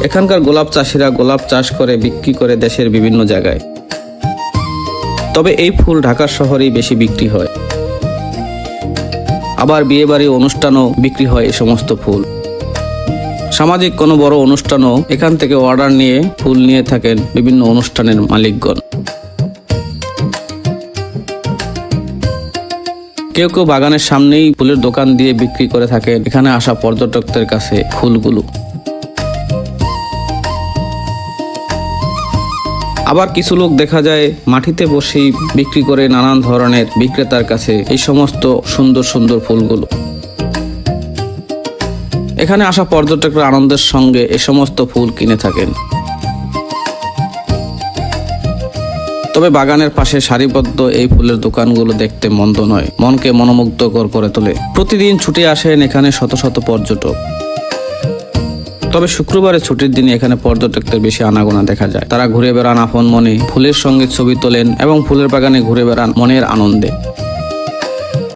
এখানকার গোলাপ চাষিরা গোলাপ চাষ করে বিক্রি করে দেশের বিভিন্ন জায়গায়। তবে এই ফুল ঢাকা শহরেই বেশি বিক্রি হয়। আবার বিয়েবাড়ি অনুষ্ঠানও বিক্রি হয় এই সমস্ত ফুল। সামাজিক কোনো বড় অনুষ্ঠানও এখান থেকে অর্ডার নিয়ে ফুল নিয়ে থাকেন বিভিন্ন অনুষ্ঠানের মালিকগণ। কেউ কেউ বাগানের সামনেই ফুলের দোকান দিয়ে বিক্রি করে থাকেন এখানে আসা পর্যটকদের কাছে ফুলগুলো। আবার কিছু লোক দেখা যায় মাটিতে বসেই বিক্রি করে নানান ধরনের বিক্রেতার কাছে এই সমস্ত সুন্দর সুন্দর ফুলগুলো। এখানে আসা পর্যটকরা আনন্দের সঙ্গে এই সমস্ত ফুল কিনে থাকেন। তবে বাগানের পাশে সারিবদ্ধ এই ফুলের দোকানগুলো দেখতে মন্দ নয়, মনকে মনোমুগ্ধকর করে তোলে। প্রতিদিন ছুটে আসেন এখানে শত শত পর্যটক। তবে শুক্রবারে ছুটির দিনে এখানে পর্যটকদের বেশি আনাগোনা দেখা যায়। তারা ঘুরে বেড়ান আপন মনে, ফুলের সঙ্গে ছবি তোলেন এবং ফুলের বাগানে ঘুরে বেড়ান মনের আনন্দে।